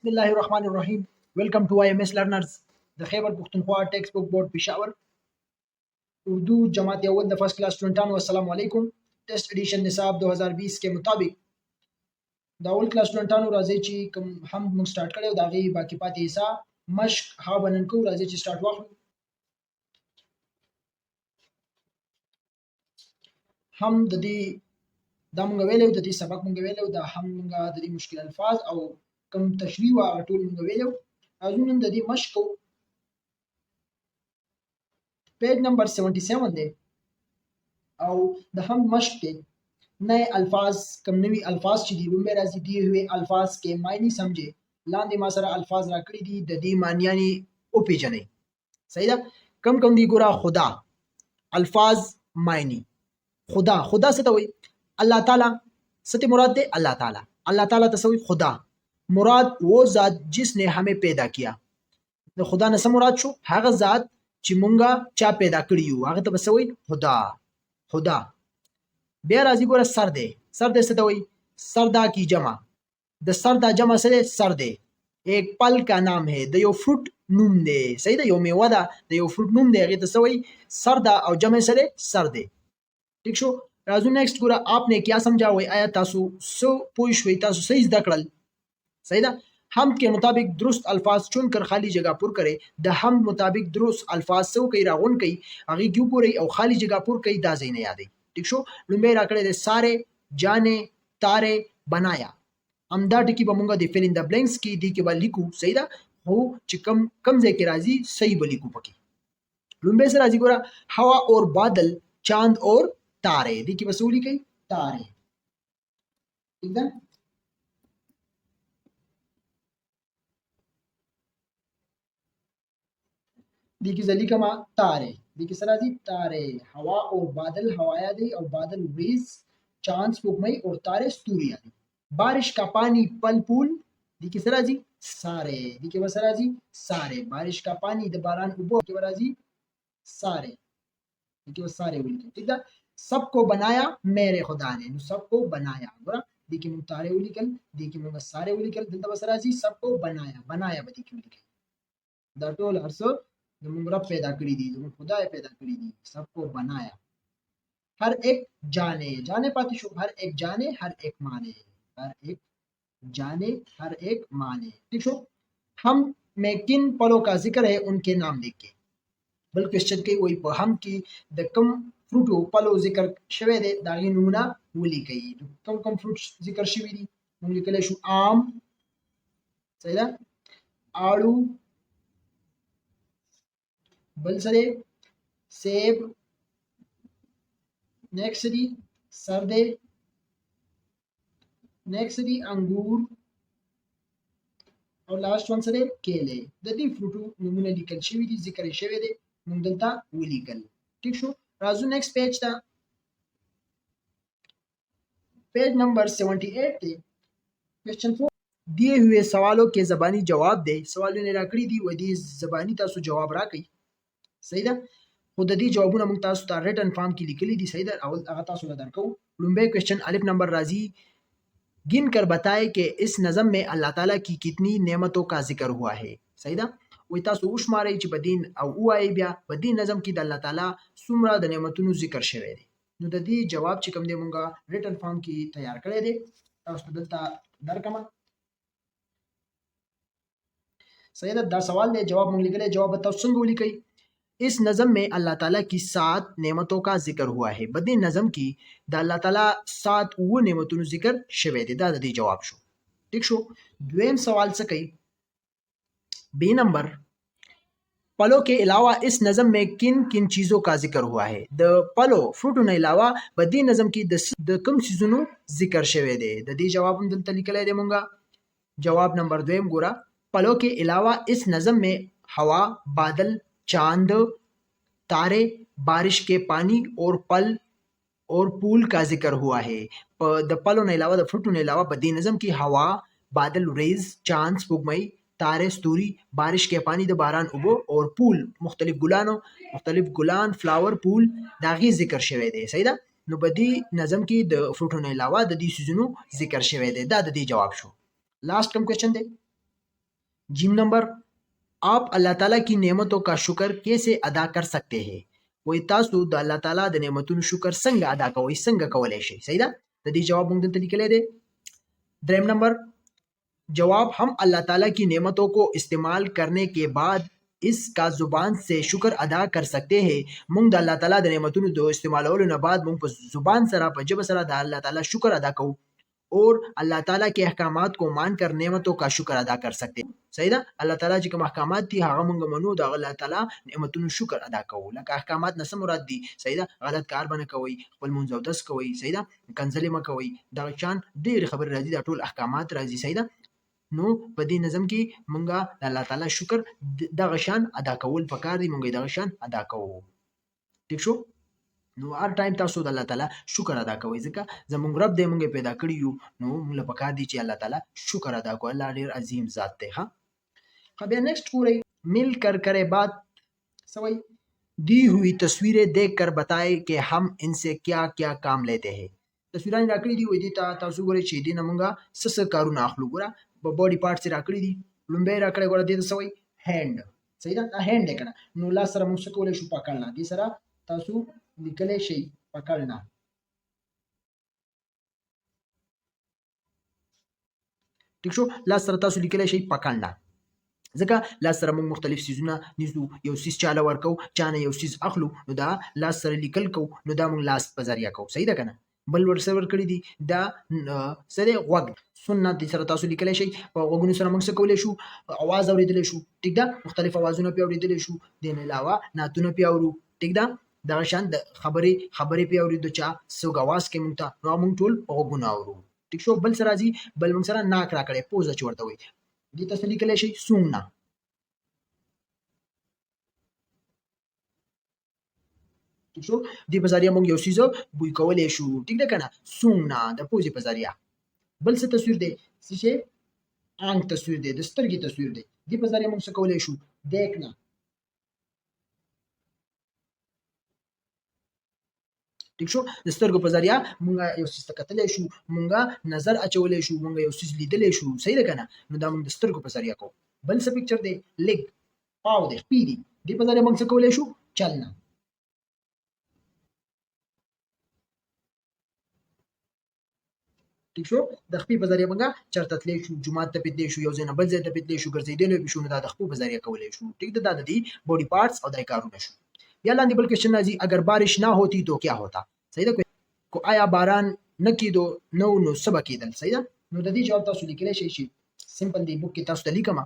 بسم الله الرحمن الرحیم. ویلکم ٹو آئی ایم ایس لرنرز د خیبر پختونخوا ټیکسٹ بک بورډ پېښور اردو جماعت اول د فرسٹ کلاس اسٹوڈنٹانو السلام علیکم. ٹیسٹ ایڈیشن نصاب 2020 کے مطابق د اول کلاس اسٹوڈنٹانو راځي چې کوم هم موږ سٹارټ کړو دا غي باقی پاتې حصہ مشق ها بنن کو راځي چې سٹارټ واخلو. هم د دې دا موږ ویلو د دې سبق موږ ویلو دا هم موږ د دې مشکل الفاظ او کوم تشریح او ټول موږ ویلو. ازونه د دې مشق پیج نمبر 77 دی او د هم مشق کې نئے الفاظ کم نوی الفاظ چې دی لومبه راځي دی ہوئے الفاظ کې معنی سمجھے لاندې ما سره الفاظ راکړي دي د دې معنیانی او پیژنې. صحیح ده. کم کم دی ګورا خدا الفاظ معنی خدا څه ته وایي؟ الله تعالی ست مراد ہے اللہ تعالی. اللہ تعالی تسوی خدا مراد وہ ذات جس نے ہمیں پیدا کیا. د خدا نه مراد شو هغه ذات چې مونږه چا پیدا کړی یو هغه ته بسوي خدا. بیا راځي ګوره سر دی څه ته وایي؟ سردا کی جمع د سردا جمع سره سر دی. ایک پل کا نام ہے د یو فروټ نوم دی. صحیح ده. یو میوه ده د یو فروټ نوم دی هغه ته سوي سردا او جمع سره سر دی. ٹھیک شو. راځو نیکسٹ ګوره آپ نے کیا سمجھا وای آیا تاسو سو پوه شوي تاسو صحیح زده کړل. صحیح ده. हम के मुताबिक दुरुस्त अल्फाज चुनकर खाली जगह पुर करे. द हम मुताबिक दुरुस्त अल्फाज सो कई रागुन कई अगी क्यों पूरी और खाली जगह पुर कई दाजे ने याद. ठीक शो. लुम्बे राकड़े दे सारे जाने तारे बनाया अमदा टिकी बमुंगा दे फिल इन द ब्लैंक्स की दी के बाद लिखू. सही दा हो चिकम कम जे के राजी सही बलिकू पकी. लुम्बे से राजी गोरा हवा और बादल चांद और तारे दी की वसूली कई तारे. ठीक है. दी की जली कमा तारे दी की सराजी तारे हवा और बादल हवाया दी और बादल वेज चांद स्पुगमई और तारे स्तूरिया दी. बारिश का पानी पल पुल दी की सराजी सारे दी के वसराजी सारे. बारिश का पानी द बारान उबो के वराजी सारे दी के वसारे उली. ठीक है. सबको बनाया मेरे खुदा ने सबको बनाया गोरा दी की मुतारे उली कल दी की मुंगा सारे उली कल दंता वसराजी सबको बनाया बदी की उली कल द टोल हरसो जब रब पैदा करी दी जब खुदा पैदा करी दी सबको बनाया. हर एक जाने पाती शो हर एक जाने हर एक माने हर एक जाने हर एक माने. ठीक शो. हम में किन पलों का जिक्र है उनके नाम लिख के बल क्वेश्चन के वही हम की द कम फ्रूटो पलो जिक्र शवे दे दागी नूना वली कई कम फ्रूट जिक्र शवी दी मुंगली कले शो आम. सही है. आड़ू बलसरे सेब नेक्स्ट दी सरदे नेक्स्ट दी अंगूर और लास्ट वन सरे केले. द दी फ्रूटू नमूने लिखल शवी दी जिक्र शवे दे मुंगलता वलीकल. ठीक शो. राजू नेक्स्ट पेज था पेज नंबर 78 थे क्वेश्चन 4 दिए हुए सवालों के जबानी जवाब दे. सवालों ने राकड़ी दी व दी जबानी तासु जवाब राकई. صحیح ده. خو د دې جوابونه موږ تاسو ته ریټن فارم کې لیکلي دي. صحیح ده. اول هغه تاسو له درکو. لومبه کوېسچن الف نمبر راځي गिन कर बताए कि इस नज़म में अल्लाह ताला की कितनी नेमतों का जिक्र हुआ है. صحیح ده. وای تاسو وشمارئ چې بدین او وای بیا بدین نظم کې د الله تعالی څومره د نعمتونو ذکر شوی دی. نو د دې جواب چې کوم دی مونږه ریټن فارم کې تیار کړی دی تاسو ته دلته درکمه. صحیح ده. دا سوال دی جواب مونږ لیکلی. جواب تاسو څنګه ولیکئ؟ इस नज़म में अल्लाह ताला की 7 नेमतों का जिक्र हुआ है. बदी नज़म की द अल्लाह ताला 7 वो नेमतों जिक्र शवे दे. दा दी जवाब शो. ठीक शो. द्वेम सवाल से कई बी नंबर पलों के अलावा इस नज़म में किन किन चीज़ों का जिक्र हुआ है. द पलो फ्रूटों के अलावा बदी नज़म की द कम चीज़ों जिक्र शवे दे. द दी जवाब हम दल निकले दे मुंगा. जवाब नंबर द्वेम गोरा पलों के अलावा इस नज़म में हवा बादल चांद तारे बारिश के पानी और पल और पूल का जिक्र हुआ है. द पलों ने अलावा द फ्रूटों ने अलावा बदी नज़म की हवा बादल रेज चांद स्पुगमई तारे स्तूरी बारिश के पानी द बारान उबो और पूल मुख्तलिफ गुलान फ्लावर पूल दागी जिक्र शवे दे. सही दा. नो बदी नज़म की द फ्रूटों ने अलावा द दी सीजनों जिक्र शवे दे. दा दी जवाब शो. लास्ट कम क्वेश्चन दे जिम नंबर, आप अल्लाह ताला की नेमतों का शुक्र कैसे अदा कर सकते हैं? वही तासु द अल्लाह ताला द नेमतुन शुक्र संग अदा कोई संग कवले शे सही दा त दी जवाब मूंग दंत लिखले दे। ड्रेम नंबर, जवाब, हम अल्लाह ताला की नेमतों को इस्तेमाल करने के बाद इसका जुबान से शुक्र अदा कर सकते हैं। मूंग द अल्लाह ताला द नेमतुन दो इस्तेमाल होलो न बाद मूंग पर जुबान सरा पर जब सरा द अल्लाह ताला शुक्र अदा को और अल्लाह ताला के अहकामात को मानकर नेमतों का शुक्र अदा कर सकते हैं। सही दा अल्लाह ताला जी कोम अहकामात थी हागा मूंग मनो द अल्लाह ताला नेमतुन शुक्र अदा को लका अहकामात न मुराद दी सही दा गलत कार बने कोई खपल मुंज او दस कोई सही दा कंजली म कोई دا شان ډیر خبر راځي دا ټول احکامات راځي سही دا نو په دې نظم کې مونږه د الله تعالی شکر دغه شان ادا کول پکار دي مونږه دغه شان ادا کوو ٹھیک شو نو هر ټایم تاسو د الله تعالی شکر ادا کوئ ځکه زمونږ رب دې مونږه پیدا کړی یو نو موږ له پکار دي چې الله تعالی شکر ادا کوو الله ډیر عظیم ذات دی ها अब नेक्स्ट पूरे मिल कर करे बात सवई दी हुई तस्वीरें देखकर बताए कि हम इनसे क्या क्या काम लेते हैं तस्वीरां राकड़ी दी हुई ता तासु गोरे ची दी नमंगा सस कारुना अखलु गोरा बॉडी पार्ट से राकड़ी दी लुम्बे राकड़े गोरा दी सवई हैंड सही दा हैंड देखना नो ला सरा मुसको कोले शु पकड़ना दी सरा तासु निकले शई पकड़ना ठीक शो ला सरा तासु निकले शई पकड़ना ځکه لاس سره موږ مختلف سیزونه نیسو یو سیز چاله ورکو چانه یو سیز اخلو نو دا لاس سره لیکل کو نو دا موږ لاس په ذریعہ کو صحیح ده کنه بل ور سره کړی دي دا سره غوږ سنت دي سره تاسو لیکلی شي په غوږونو سره موږ څه کولی شو اواز اوریدلی شو ټیک ده مختلف اوازونه پې اوریدلی شو دې نه علاوه نعتونه پې اورو ټیک ده دغه شان د خبرې پې اورېدو چا څوک اواز کوي موږ ته نو موږ ټول په غوږونو اورو ټیک شو بل سره راځي بل موږ سره ناک راکړی پوزه چې ورته وایي دې تاسو لیکلی شي سونګنا ٹھیک شو دې په ذریعه موږ یو څیز بوی کولی شو ټیک ده کنه سونګنا د پوزې په ذریعه بل څه تصویر دی څه شی آنک تصویر دی د سترګې تصویر دی دې په ذریعه موږ څه کولی شو دیکھنا ٹھیک شو د سترګو په ذریعه موږ یو څه ته کتلی شو موږ نظر اچولی شو موږ یو څه لیدلی شو صحیح ده کنه نو دا موږ د سترګو په ذریعه کوو بل څه پکچر دی لیګ پاو دی خپې دي دې په ذریعه موږ څه کولی شو چلنا ٹھیک شو د خپې په ذریعه موږ چرته تللی شو جومات ته پتلی شو یو ځای نه بل ځای ته پتلی شو ګرځېدلی شو نو دا د خپو په ذریعه کولی شو ٹھیک ده دا د دې بॉडी पार्ट्स او دا کارونه شو بیا لاندې بل کوېشن راځي اگر بارش نه ہوتی تو کیا ہوتا صحیح ده کو آیا باران نه کېدو نو څه به کېدل صحیح ده نو د دې جواب تاسو لیکلی شئ چې سمپل دی بک کې تاسو ته لیکم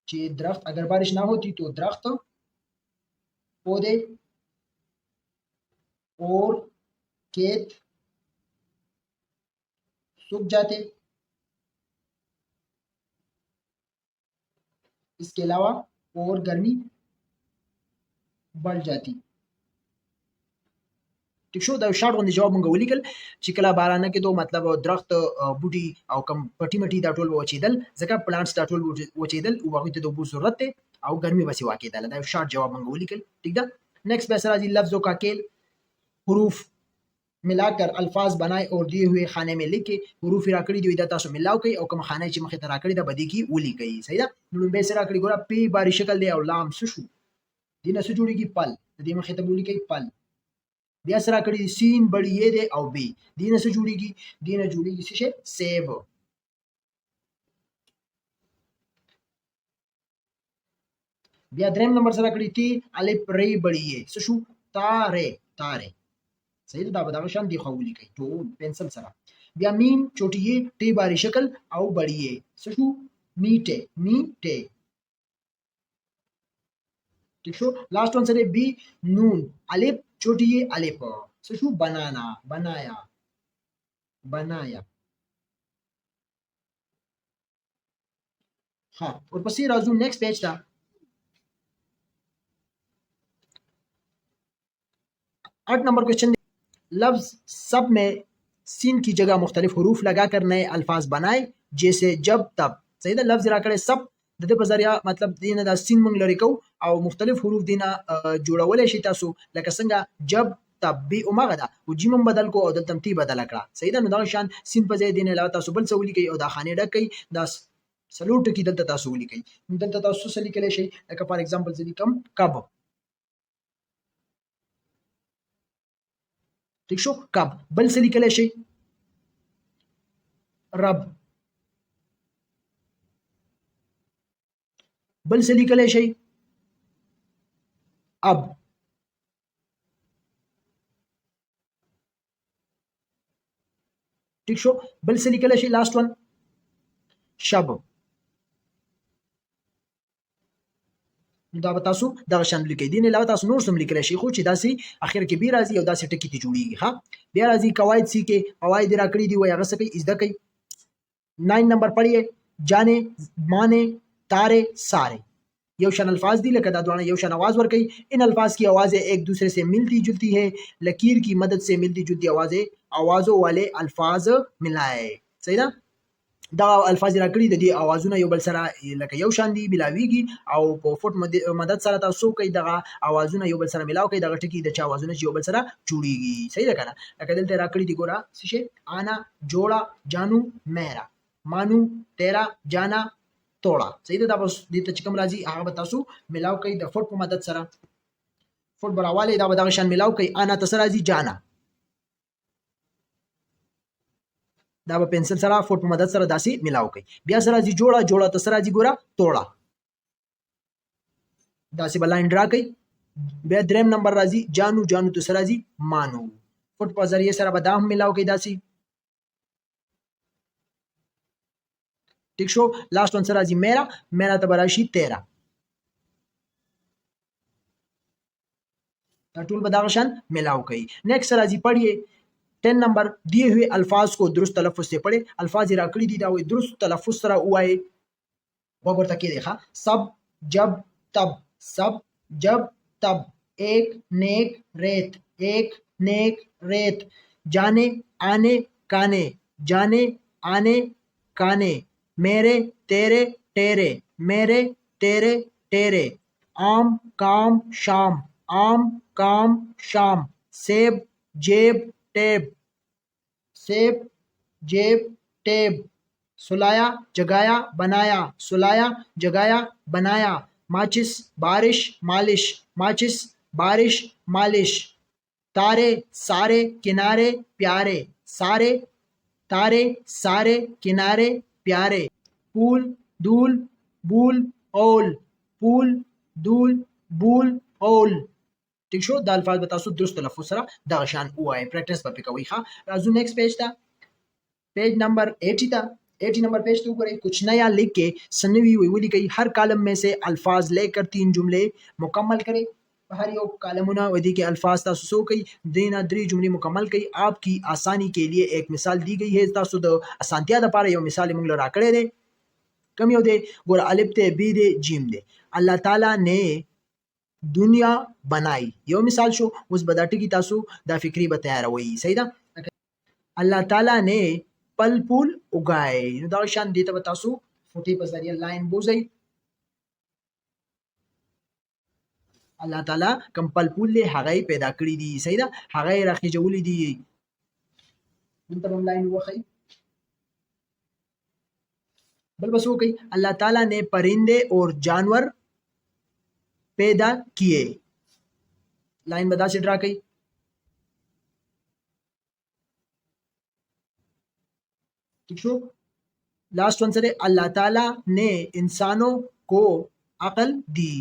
چې درخت اگر بارش نه ہوتی تو درخت پودے اور کھیت सूख जाते इसके अलावा और गर्मी बढ़ जाती ٹھیک شو دا شارټ غوندې جواب مونږ ولیکل چې کله باران نه کېدو مطلب درخت بوټي او کم پټي مټي دا ټول وچېدل ځکه پلانټس دا ټول وچېدل او هغوی ته د اوبو ضرورت دی او ګرمي بسې واقعېدله دا شارټ جواب مونږ ولیکل ٹھیک ده نیکسٹ بیا سره راځي لفظو کا کیل حروف मिलाकर अल्फाज बनाए और दिए हुए खाने में लिखे حروف راکړي دی دا تاسو ملاو کوي او کوم خانه چې مخې ته راکړي دا بدی کی ولیکي صحیح ده نو به سره راکړي ګوره پی باری شکل دی او لام څه شو دینه څه جوړیږي پل دې مخې ته ولیکي پل بیا سره راکړي سین بڑی ی دی او بی دینه څه جوړیږي دینه جوړیږي څه شی سیب بیا دریم نمبر سره راکړي تی الف ری بڑی ی څه شو تاره صحیح ده دا به دغه شان دی خو ولیکئ ټول پنسل سره بیا میم چوټي ی ټی باری شکل او بڑی ی څه شو میټه ٹھیک شو لاست ون سره بی نون الف چوټي ی الف څه شو بنایا ها ورپسې راځو نیکسٹ پیج ته 8 नंबर क्वेश्चन लफ्ज सब में सीन की जगह मुख्तलिफ हरूफ लगाकर नए अल्फाज बनाए जैसे जब तब सही ده लफ्ظ راکړی سب د دې په ذریعه مطلب دینه د سین مونږ لري کو او مختلف حروف دینه جوړولای شي تاسو لکه څنګه جب تب بي اومغه ده او جیم بدل کو او دلته تی بدل کړه صحیح ده نو دا شان سین په ځای دینه علاوه تاسو بل څه ولیکي او دا خانه ډکې دا څلور ټکي دلته تاسو ولیکئ. دلته تاسو څه لیکلی شئ؟ لکه فار ایگزامپل زه لیکم کب. ٹھیک شو؟ کب. بل څه لیکلی شئ؟ رب. بل څه لیکلی شئ؟ اب. ٹھیک شو؟ بل څه لیکلی شئ؟ لاست ون شب. دا به تاسو دغه شان لیکئ. دې نه علاوه تاسو نور څه هم لیکلی شئ، خو چې داسې اخر کې بي راځي او داسې ټکي ته جوړېږي. ښه، بیا راځي قواعد سیکھے. قواعد یې راکړي دي، وایي هغه څه کوئ؟ زده کوئ. 9 नंबर पढ़िए. जाने, माने, तारे, सारे यौ शन अल्फाज दी लकदा दुआना यौ शन आवाज वर कई. इन अल्फाज की आवाज़ें एक दूसरे से मिलती जुलती है. लकीर की मदद से मिलती जुलती आवाज़ों वाले अल्फाज मिलाए. सही ना؟ دا الفاظ راکړي د دې اوازونه یو بل سره لکه یو شان دي ملاویږي او په فوټ مدد سره تاسو کوي دغه اوازونه یو بل سره ملاو کوي دغه ټکي د چا اوازونه چې یو بل سره جوړیږي. صحیح ده کنه؟ لکه دلته راکړي دي ګوره څه شي؟ انا جوړا جانو میرا مانو تیرا جانا توړه. صحیح ده؟ دا بس دې ته چې کوم راځي هغه به تاسو ملاو کوي د فوټ په مدد سره. فوټ براواله دا به دغه شان ملاو کوي. انا تسره راځي جانا، دا به پنسل سره فوټ په مدد سره داسې ملاو کوي. بیا سره راځي جوړه، جوړه ته سره راځي ګوره توړه، داسې به لاین ډرا کوي. بیا دریم نمبر راځي جانو، جانو ته سره راځي مانو، فوټ په ذریعه سره به دا هم ملاو کوي داسې. ٹھیک شو؟ لاست ون سره راځي میرا، میرا ته به راشي تیرا. دا ټول به دغه شان ملاو کوي. نیکسٹ راځي پڑھیے 10 नंबर दिए हुए अल्फाज को दुरुस्त तलफ़ुज़ से पढ़े. अल्फाज राकड़ी दी दावे दुरुस्त तलफ़ुज़ सरा हुआ है. वगैरह तक देखा सब जब तब, सब जब तब, एक नेक रेत, एक नेक रेत, जाने आने काने, जाने आने काने, मेरे तेरे टेरे, मेरे तेरे टेरे, आम काम शाम, आम काम शाम, सेब जेब टेब, सेब जेब टेब, सुलाया जगाया बनाया, सुलाया जगाया बनाया, माचिस बारिश मालिश, माचिस बारिश मालिश, तारे सारे किनारे प्यारे, सारे तारे सारे किनारे प्यारे, पूल दूल बूल ओल, पूल दूल बूल ओल. ٹھیک شو؟ دا الفاظ به تاسو درست تلفظ سره دغه شان ووایئ، پریکټس به پې کوئ. ښه، راځو نیکسٹ پیج ته. पेज नंबर 80 था। 80 नंबर पेज के ऊपर कुछ नया लिख के सनवी हुई गई हर कॉलम में से अल्फाज लेकर 3 जुमले मुकम्मल करें. हर यो कॉलमुना वदी के अल्फाज तासु कई देना 3 जुमले मुकम्मल कई. आपकी आसानी के लिए एक मिसाल दी गई है. तासु द आसानतिया द पारे यो मिसाल मुंग लरा करे दे. कम यो दे गोर अलिफ ते बी दे जीम दे. अल्लाह ताला ने दुनिया बनाई यो मिसाल शो. उस बदाटी की तासु दा फिक्री बताया रही. सही था? अल्लाह ताला ने पल पुल उगाए. دا شان دي ته تاسو فوټي په ذریعہ لاین بوزي. الله تعالی کم پل پول له هغه پیدا کړی دي. صحیح ده؟ هغه راخي جوړی دي. دلته هم لاین وخی. بل بس وکي الله تعالی ने परिंदे और जानवर पैदा किए. लाइन बदा से ड्रा कई. ठीक शो? लास्ट वन से अल्लाह ताला ने इंसानों को अकल दी.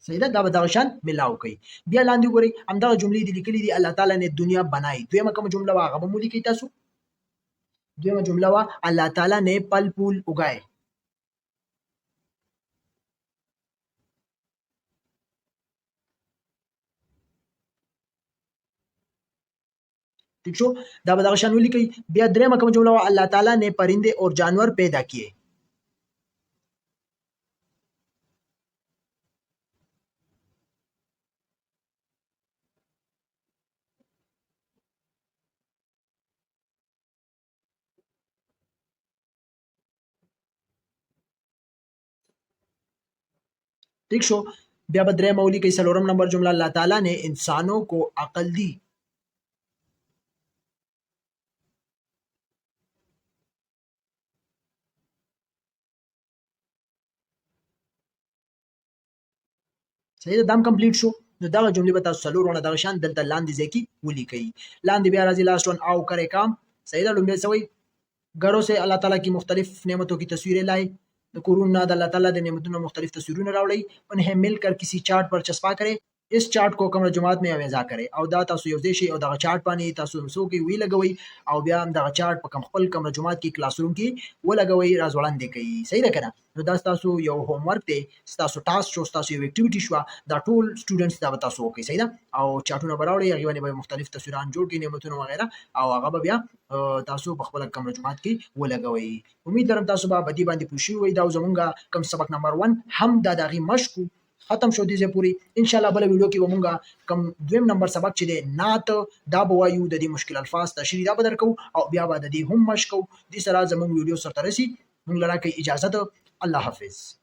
صحیح ده؟ دا به دغه شان ملاو کوي. بیا لاندې وګورئ همدغه جملې دي لیکلي دي الله تعالی نے دنیا بنائی. دویمه کومه جمله وه هغه به مو لیکئ تاسو. دویمه جمله وه الله تعالی نے پل پول اگائے. ٹھیک شو؟ دا به دغه شان ولیکئ. بیا دریمه کومه جمله وه الله تعالی نے پرندے اور جانور پیدا کیے. ٹھیک شو؟ بیا به درېیمه ولیکئ څلورم نمبر جمله الله تعالی نے انسانوں کو عقل دی. صحیح ده، دام کمپلیټ شو. نو دغه جملې به تاسو څلورونه دغه شان دلته لاندې ځای کې ولیکئ. لاندې بیا راځي لاست ون او کرے کام. صحیح ده، لومبی څه وایي؟ घरों से अल्लाह ताला की मुख्तलिफ नेमतों की तस्वीरें लाए. कुरून नाद अल्लाह ताला दे नेमतों मुख्तलिफ तस्वीरें रावड़ी, उन्हें मिलकर किसी चार्ट पर चस्पा करे. इस चार्ट को कमरा जुमात में अवेजा करे او دا تاسو یو ځای شي او دغه چارت باندې تاسو مسو کې وی لګوي او بیا هم دغه چارت په کم خپل کمره جماعت کې کلاس روم کې ولګوي راز وړاندې کوي. صحیح ده کنه؟ نو دا تاسو یو هوم ورک دی، تاسو ټاسک شو، تاسو یو اکټیویټی شو، دا ټول سټوډنټس دا تاسو وکړي. صحیح ده؟ او چارټونه براوړي هغه باندې به مختلف تصویران جوړ کړي، نعمتونه وغیرہ، او هغه به بیا تاسو په خپل کمره جماعت کې ولګوي. امید لرم تاسو به بدی باندې پوښي وي. دا زمونږه کم سبق نمبر 1 هم دا دغه مشکو ختم شو دي پوری. ان شاء الله بل ویډیو کې ومونږه کم دویم نمبر سبق چې دی نعت دا به وایو، د دې مشکل الفاظ تشریح دا به درکو او بیا به د دې هم مشکو. دې سره زمونږ ویډیو سره ترسي. مونږ لره کې اجازه ده. الله حافظ.